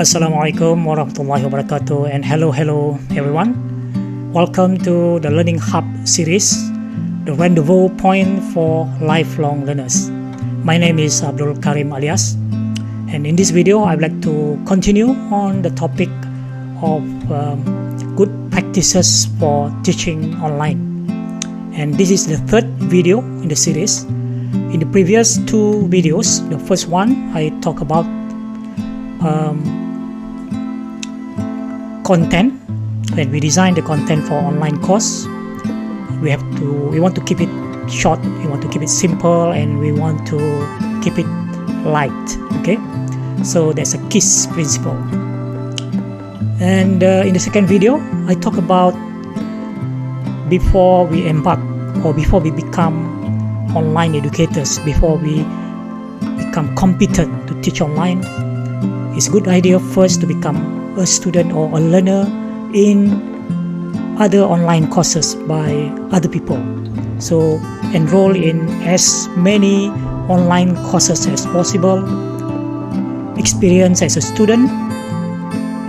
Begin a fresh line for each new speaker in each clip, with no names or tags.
Assalamualaikum warahmatullahi wabarakatuh, and hello everyone. Welcome to the Learning Hub series, the rendezvous point for lifelong learners. My name is Abdul Karim Alias, and in this video I would like to continue on the topic of good practices for teaching online. And this is the third video in the series. In the previous two videos, the first one I talk about content. When we design the content for online course, we want to keep it short, we want to keep it simple, and we want to keep it light. Okay, so that's a KISS principle. And in the second video, I talk about before we embark or before we become online educators, before we become competent to teach online, it's a good idea first to become a student or a learner in other online courses by other people. So enroll in as many online courses as possible, experience as a student,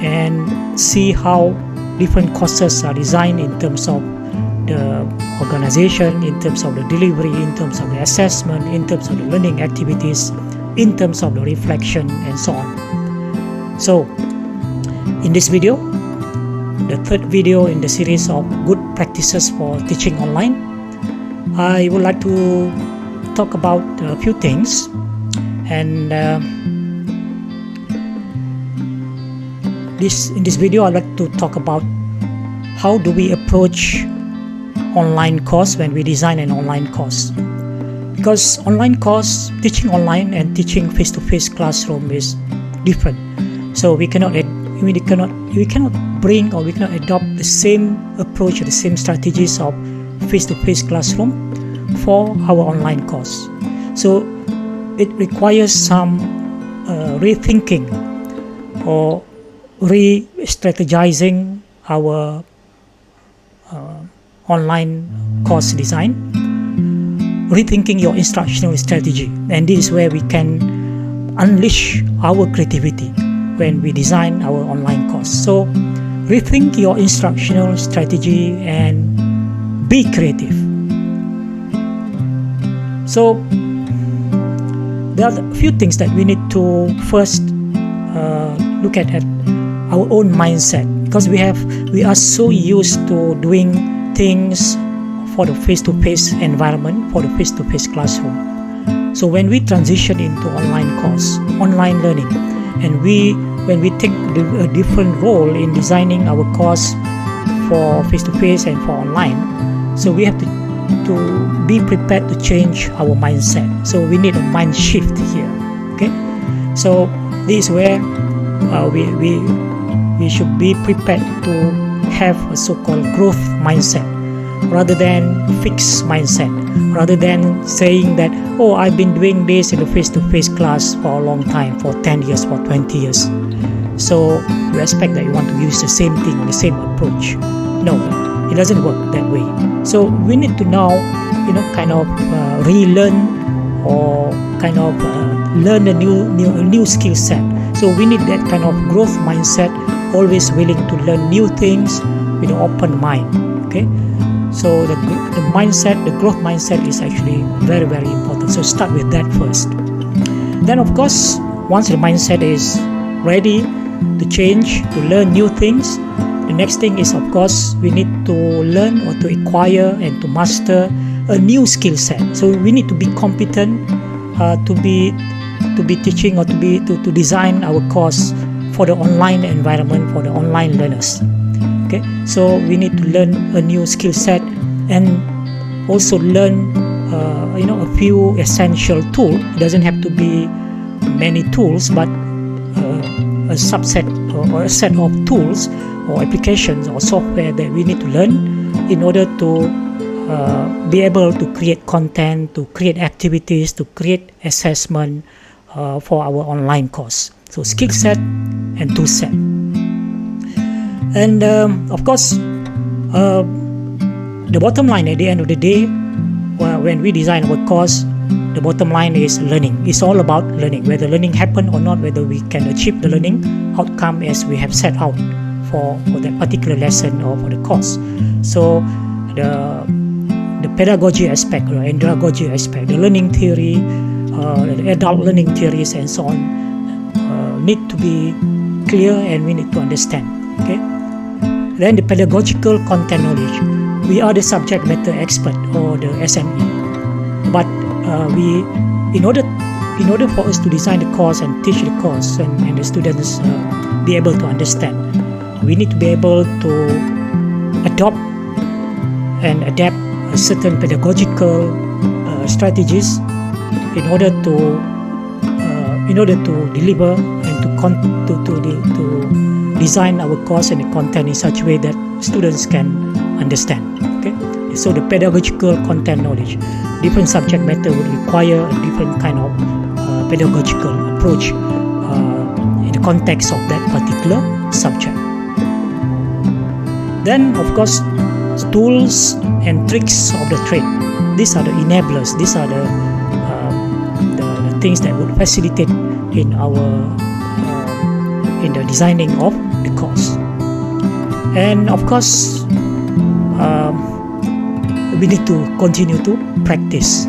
and see how different courses are designed in terms of the organization, in terms of the delivery, in terms of the assessment, in terms of the learning activities, in terms of the reflection, and so on. So in this video, the third video in the series of good practices for teaching online, I would like to talk about a few things. And in this video, I'd like to talk about how do we approach online course when we design an online course. Because online course, teaching online and teaching face-to-face classroom is different. So we cannot bring or we cannot adopt the same approach or the same strategies of face-to-face classroom for our online course. So it requires some rethinking or re-strategizing our online course design, rethinking your instructional strategy, and this is where we can unleash our creativity when we design our online course. So rethink your instructional strategy and be creative. So there are a few things that we need to first look at our own mindset, because we are so used to doing things for the face-to-face environment, for the face-to-face classroom. So when we transition into online course, online learning, and when we take a different role in designing our course for face-to-face and for online, so we have to be prepared to change our mindset. So we need a mind shift here. Okay, so this is where we should be prepared to have a so-called growth mindset rather than fixed mindset, rather than saying that, oh, I've been doing this in a face-to-face class for a long time, for 10 years, for 20 years. So you expect that you want to use the same thing or the same approach. No, it doesn't work that way. So we need to now, kind of relearn or kind of learn a new skill set. So we need that kind of growth mindset, always willing to learn new things with an open mind. Okay. So the mindset, the growth mindset is actually very, very important. So start with that first. Then of course, once the mindset is ready to change, to learn new things, the next thing is, of course, we need to learn or to acquire and to master a new skill set. So we need to be competent to be teaching or to design our course for the online environment, for the online learners. Okay, so we need to learn a new skill set and also learn a few essential tools. It doesn't have to be many tools, but a subset or a set of tools or applications or software that we need to learn in order to be able to create content, to create activities, to create assessment for our online course. So skill set and tool set. And of course, the bottom line at the end of the day, when we design our course, the bottom line is learning. It's all about learning, whether learning happen or not, whether we can achieve the learning outcome as we have set out for that particular lesson or for the course. So the pedagogy aspect or andragogy aspect, the learning theory, the adult learning theories and so on need to be clear, and we need to understand. Okay. Then the pedagogical content knowledge. We are the subject matter expert or the SME, but in order for us to design the course and teach the course and the students be able to understand, we need to be able to adopt and adapt a certain pedagogical strategies in order to deliver and to design our course and the content in such a way that students can understand. Okay, so the pedagogical content knowledge, different subject matter would require a different kind of pedagogical approach in the context of that particular subject. Then, of course, tools and tricks of the trade. These are the enablers. These are the things that would facilitate in the designing of the course. And of course, we need to continue to practice.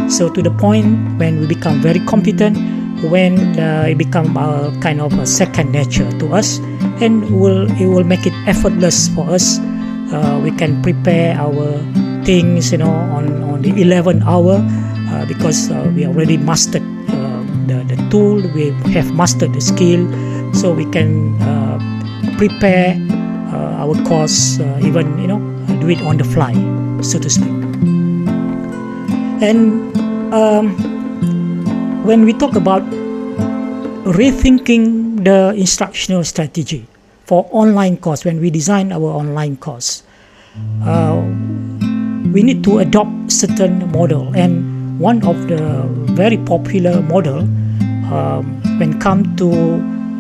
So to the point when we become very competent, when it becomes kind of a second nature to us, and it will make it effortless for us. We can prepare our things, on the 11th hour because we already mastered the tool, we have mastered the skill, so we can prepare our course, even do it on the fly, so to speak. And when we talk about rethinking the instructional strategy for online course, when we design our online course, we need to adopt certain model, and one of the very popular model when come to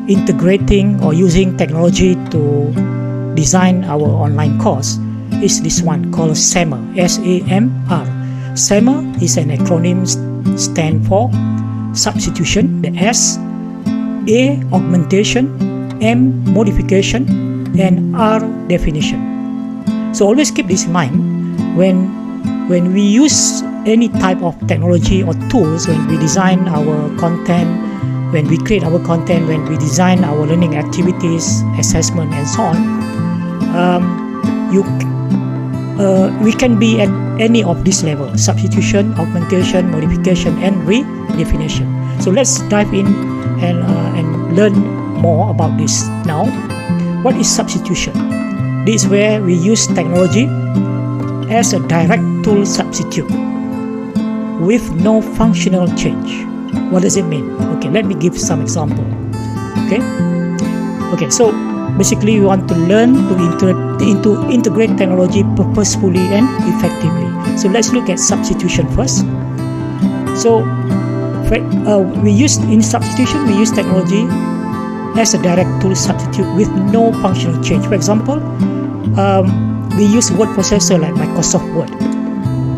integrating or using technology to design our online course is this one called SAMR, SAMR. SAMR is an acronym stand for substitution, the S, A, augmentation, M, modification, and R, definition. So always keep this in mind when we use any type of technology or tools, when we design our content, when we create our content, when we design our learning activities, assessment, and so on. We can be at any of these levels: substitution, augmentation, modification, and redefinition. So let's dive in and learn more about this now. What is substitution? This is where we use technology as a direct tool substitute with no functional change. What does it mean? Okay, let me give some example. Okay, so basically we want to learn to integrate technology purposefully and effectively. So let's look at substitution first. So in substitution we use technology as a direct tool substitute with no functional change. For example, we use word processor like Microsoft Word,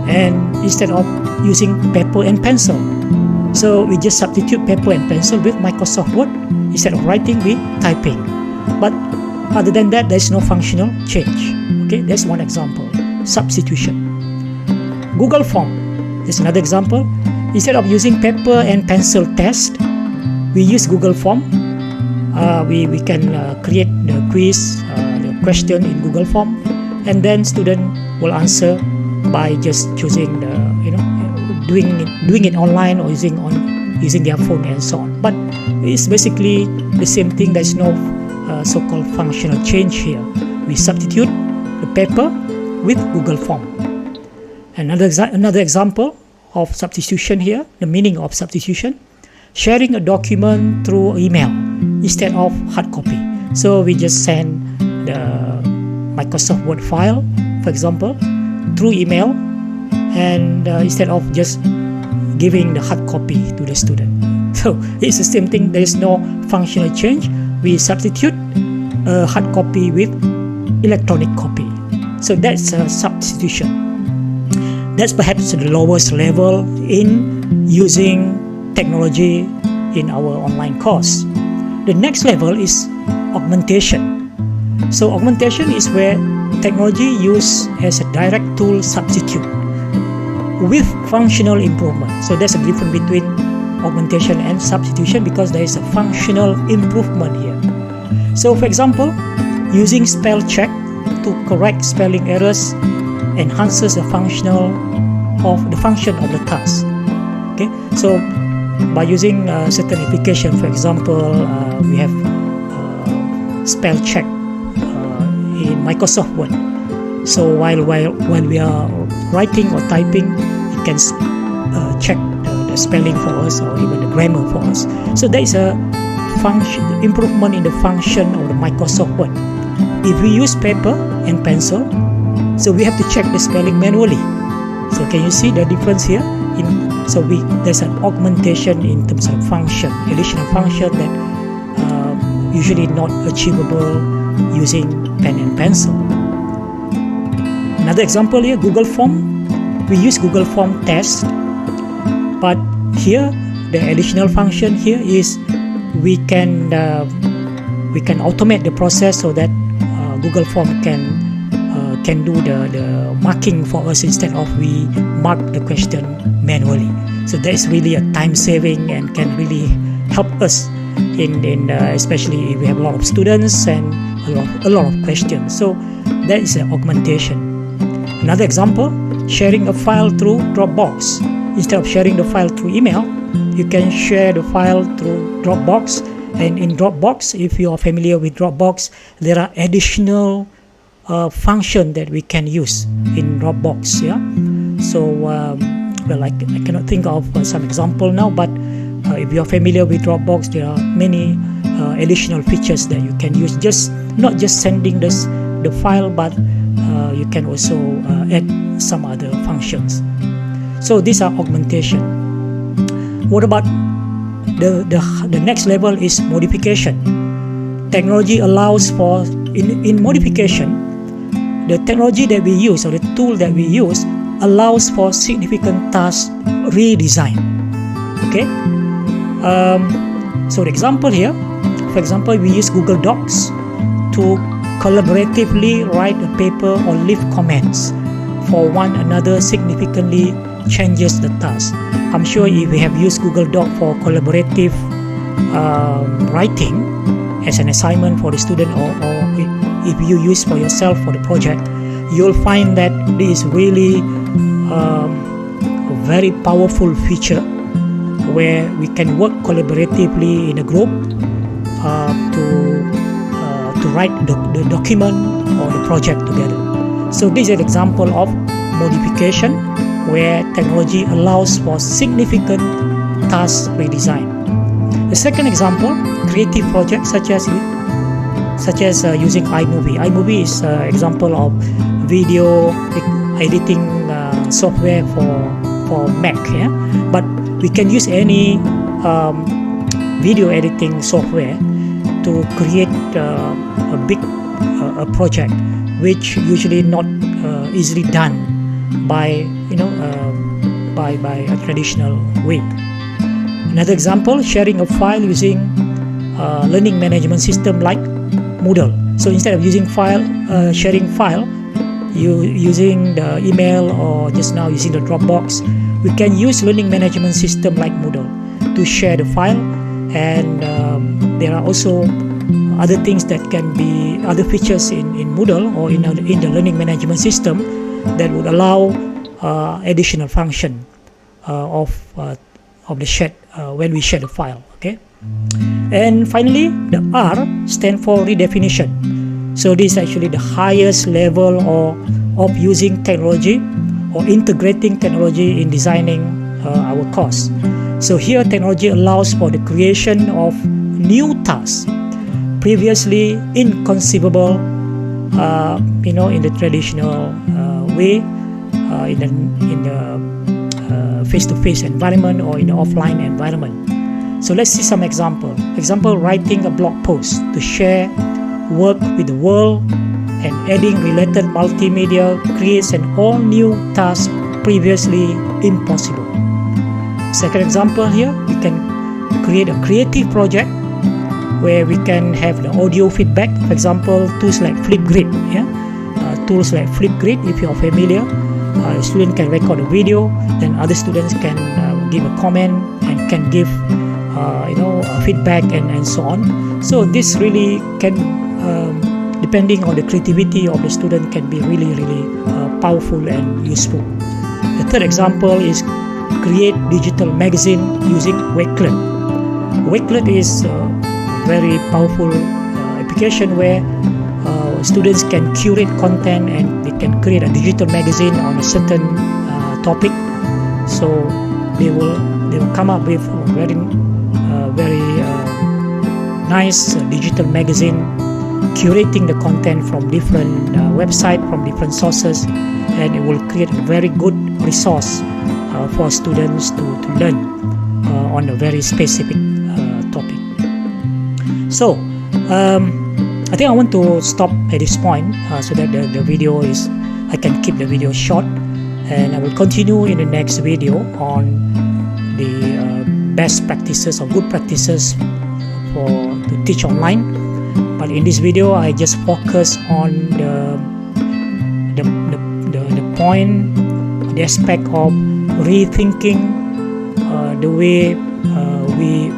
and instead of using paper and pencil, so we just substitute paper and pencil with Microsoft Word. Instead of writing, we typing. But other than that, there is no functional change. Okay, that's one example. Substitution. Google Form is another example. Instead of using paper and pencil test, we use Google Form. We can create the quiz, the question in Google Form, and then student will answer by just choosing the doing it online or using their phone and so on. But it's basically the same thing. There's no so-called functional change here. We substitute the paper with Google Form. Another example of substitution here, the meaning of substitution: sharing a document through email instead of hard copy. So we just send the Microsoft Word file, for example, through email, and instead of just giving the hard copy to the student. So it's the same thing. There is no functional change. We substitute a hard copy with electronic copy. So that's a substitution. That's perhaps the lowest level in using technology in our online course. The next level is augmentation. So augmentation is where technology used as a direct tool substitute with functional improvement. So there's a difference between augmentation and substitution because there is a functional improvement here. So for example, using spell check to correct spelling errors enhances the function of the task. Okay, so by using certain application, for example, we have spell check in Microsoft Word. So while we are writing or typing, it can check the spelling for us or even the grammar for us. So there is a function improvement in the function of the Microsoft Word. If we use paper and pencil, so we have to check the spelling manually. So can you see the difference here? There's an augmentation in terms of function, additional function that usually not achievable using pen and pencil. Another example here, Google Form. We use Google Form test, but here the additional function here is we can automate the process so that Google Form can do the marking for us instead of we mark the question manually. So that is really a time saving and can really help us in especially if we have a lot of students and a lot of questions. So that is an augmentation. Another example, sharing a file through Dropbox. Instead of sharing the file through email, you can share the file through Dropbox. And in Dropbox, if you are familiar with Dropbox, there are additional function that we can use in Dropbox. Yeah. So well, I cannot think of some example now, but if you are familiar with Dropbox, there are many additional features that you can use. Not just sending the file, but you can also add some other functions. So these are augmentation. What about the next level is modification. Technology allows for in modification, the technology that we use or the tool that we use allows for significant task redesign. Okay. So the example here, for example, we use Google Docs to collaboratively write a paper or leave comments for one another significantly changes the task. I'm sure if we have used Google Doc for collaborative writing as an assignment for the student or if you use for yourself for the project, you'll find that this is really a very powerful feature where we can work collaboratively in a group to write the document or the project together. So this is an example of modification where technology allows for significant task redesign. The second example, creative projects such as using iMovie. iMovie is an example of video editing software for Mac. Yeah? But we can use any video editing software to create a big project, which usually not easily done by by a traditional way. Another example, sharing a file using learning management system like Moodle. So instead of using sharing file, you using the email or just now using the Dropbox, we can use learning management system like Moodle to share the file. And there are also other things that can be other features in Moodle or in the learning management system that would allow additional function of the shared when we share the file. Okay, and finally the R stand for redefinition. So this is actually the highest level of using technology or integrating technology in designing our course. So here technology allows for the creation of new tasks previously inconceivable in the traditional way, in the face-to-face environment or in the offline environment. So let's see some example. Example, writing a blog post to share work with the world and adding related multimedia creates an all new task previously impossible. Second example here, we can create a creative project where we can have the audio feedback. For example, tools like Flipgrid. Tools like Flipgrid, if you are familiar, a student can record a video, then other students can give a comment and can give feedback and so on. So this really can, depending on the creativity of the student, can be really powerful and useful. The third example is create digital magazine using Wakelet. Wakelet is a very powerful application where students can curate content and they can create a digital magazine on a certain topic. So they will come up with a very nice digital magazine, curating the content from different websites, from different sources, and it will create a very good resource for students to learn on a very specific topic. So I think I want to stop at this point so that the video I can keep the video short, and I will continue in the next video on the best practices or good practices to teach online. But in this video, I just focus on the point, the aspect of rethinking the way we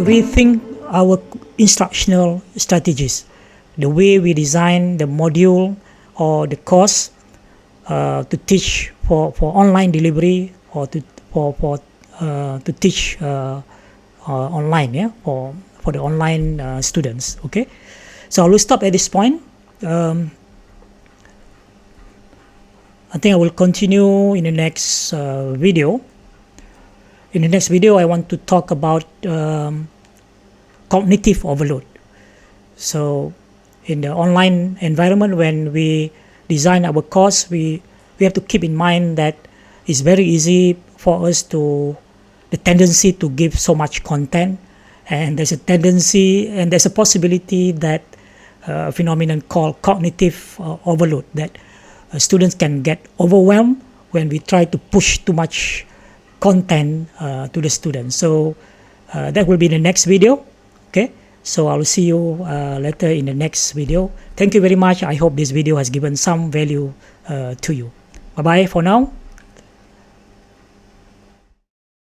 rethink our instructional strategies, the way we design the module or the course to teach for online delivery or to teach online, for the online students. Okay, so I will stop at this point. I think I will continue in the next video. In the next video, I want to talk about cognitive overload. So in the online environment, when we design our course, we have to keep in mind that it's very easy for us the tendency to give so much content, and there's a tendency and there's a possibility that a phenomenon called cognitive overload, that students can get overwhelmed when we try to push too much content to the students. So that will be the next video. Okay, so I will see you later in the next video. Thank you very much. I hope this video has given some value to you. Bye bye for now.